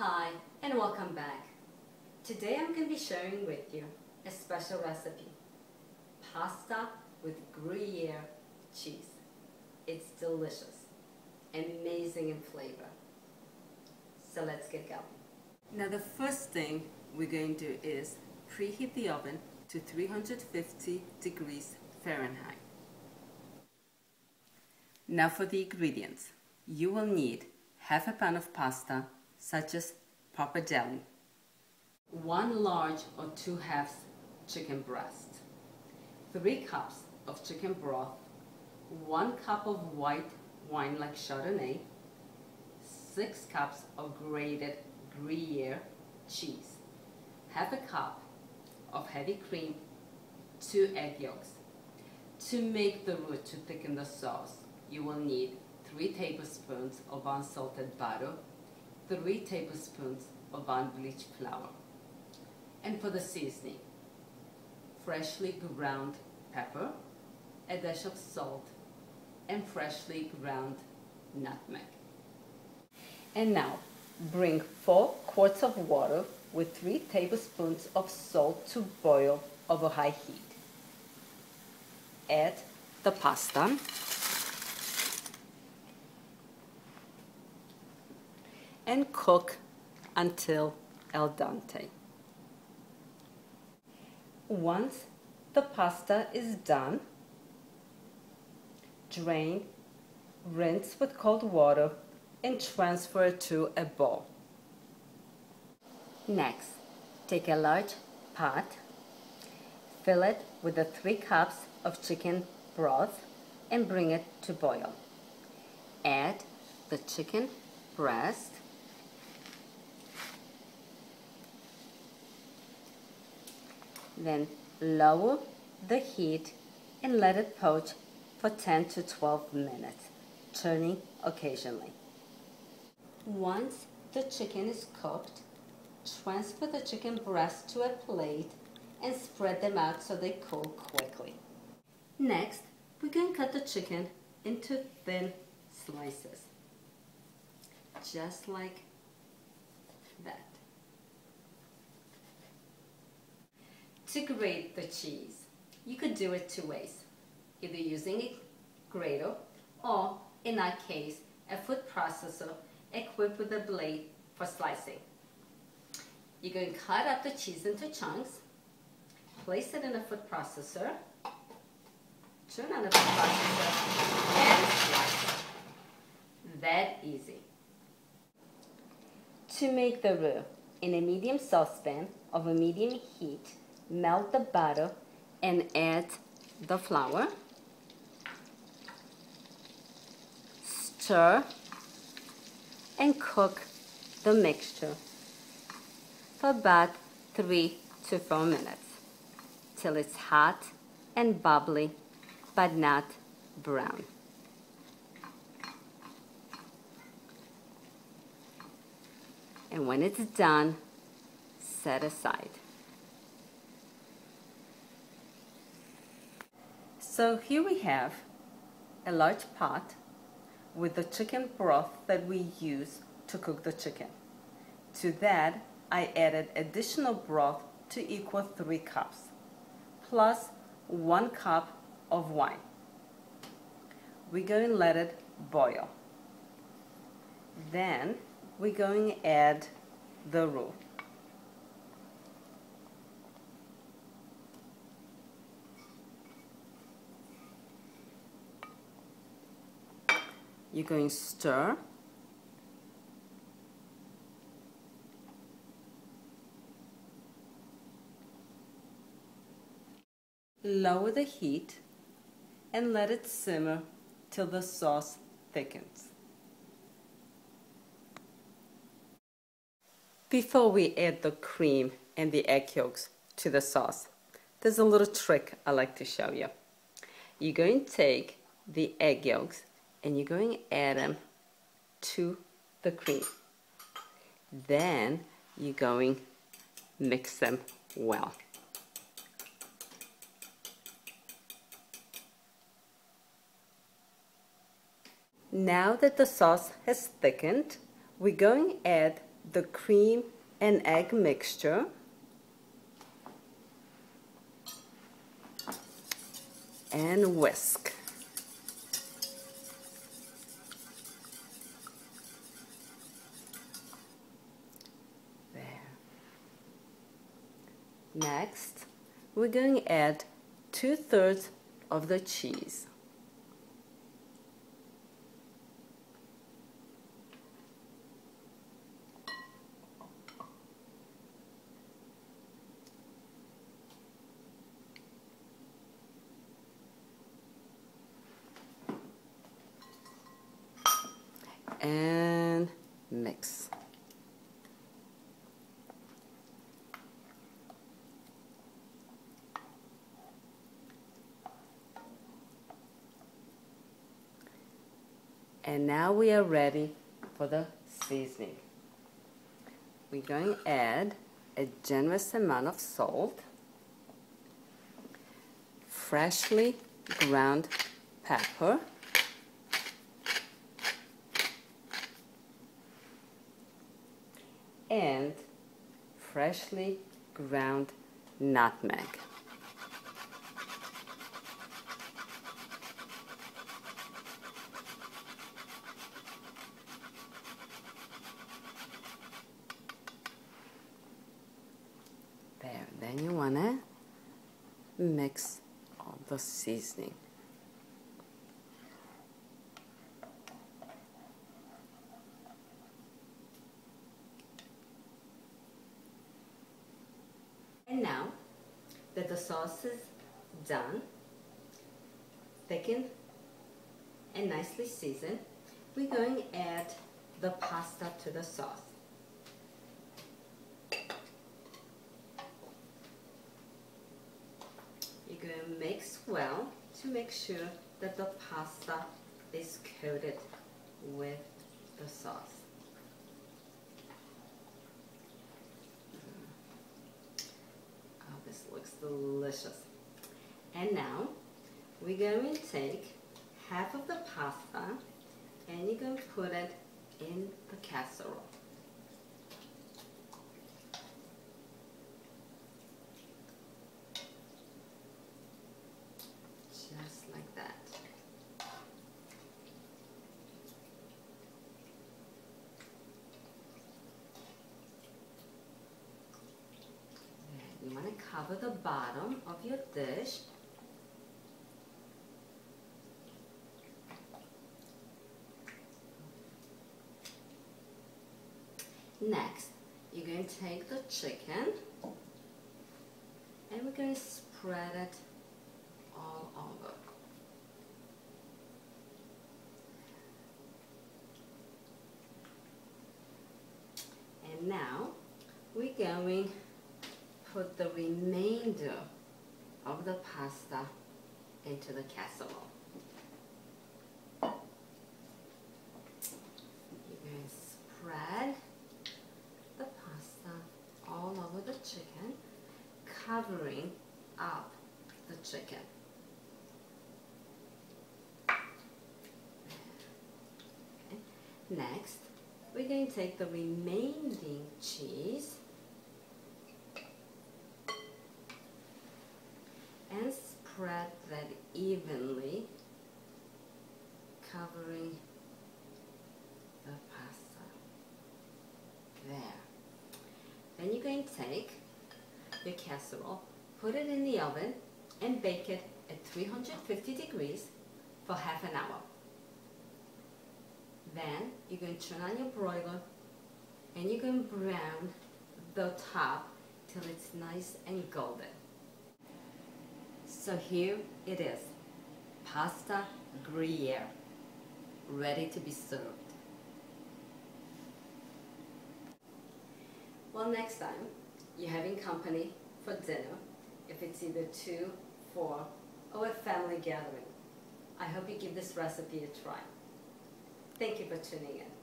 Hi and welcome back. Today I'm going to be sharing with you a special recipe, pasta with Gruyere cheese. It's delicious, amazing in flavor. So let's get going. Now the first thing we're going to do is preheat the oven to 350 degrees Fahrenheit. Now for the ingredients. You will need half a pound of pasta, such as pappardelle, 1 large or 2/2 chicken breast, 3 cups of chicken broth, 1 cup of white wine like Chardonnay, 6 cups of grated Gruyere cheese, half a cup of heavy cream, 2 egg yolks. To make the roux to thicken the sauce, you will need 3 tablespoons of unsalted butter, 3 tablespoons of unbleached flour. And for the seasoning, freshly ground pepper, a dash of salt, and freshly ground nutmeg. And now, bring 4 quarts of water with 3 tablespoons of salt to boil over high heat. Add the pasta. And cook until al dente. Once the pasta is done, drain, rinse with cold water, and transfer it to a bowl. Next, take a large pot, fill it with the 3 cups of chicken broth, and bring it to boil. Add the chicken breast, then lower the heat and let it poach for 10 to 12 minutes, turning occasionally. Once the chicken is cooked, transfer the chicken breast to a plate and spread them out so they cool quickly. Next, we're going to cut the chicken into thin slices, just like that. To grate the cheese, you could do it 2 ways, either using a grater or, in our case, a food processor equipped with a blade for slicing. You're going to cut up the cheese into chunks, place it in a food processor, turn on the food processor, and slice. That easy. To make the roux, in a medium saucepan of a medium heat, melt the butter and add the flour. Stir and cook the mixture for about 3 to 4 minutes till it's hot and bubbly but not brown. And when it's done, set aside. So here we have a large pot with the chicken broth that we use to cook the chicken. To that, I added additional broth to equal 3 cups, plus 1 cup of wine. We're going to let it boil. Then we're going to add the roux. You're going to stir, lower the heat, and let it simmer till the sauce thickens. Before we add the cream and the egg yolks to the sauce, there's a little trick I like to show you. You're going to take the egg yolks and you're going to add them to the cream. Then you're going to mix them well. Now that the sauce has thickened, we're going to add the cream and egg mixture. And whisk. There. Next, we're going to add 2/3 of the cheese. And mix. And now we are ready for the seasoning. We're going to add a generous amount of salt, freshly ground pepper, and freshly ground nutmeg. There, then you want to mix all the seasoning. And now that the sauce is done, thickened and nicely seasoned, we're going to add the pasta to the sauce. You're going to mix well to make sure that the pasta is coated with the sauce. This looks delicious. And now we're going to take half of the pasta and you're going to put it in the casserole. Just like that. You want to cover the bottom of your dish. Next, you're going to take the chicken and we're going to spread it all over. And now we're going to put the remainder of the pasta into the casserole. You're going to spread the pasta all over the chicken, covering up the chicken. Okay. Next, we're going to take the remaining cheese and spread that evenly, covering the pasta. There. Then you're going to take your casserole, put it in the oven, and bake it at 350 degrees for half an hour. Then you're going to turn on your broiler and you're going to brown the top till it's nice and golden. So here it is, Pasta Gruyere, ready to be served. Well, next time you're having company for dinner, if it's either 2, 4, or a family gathering, I hope you give this recipe a try. Thank you for tuning in.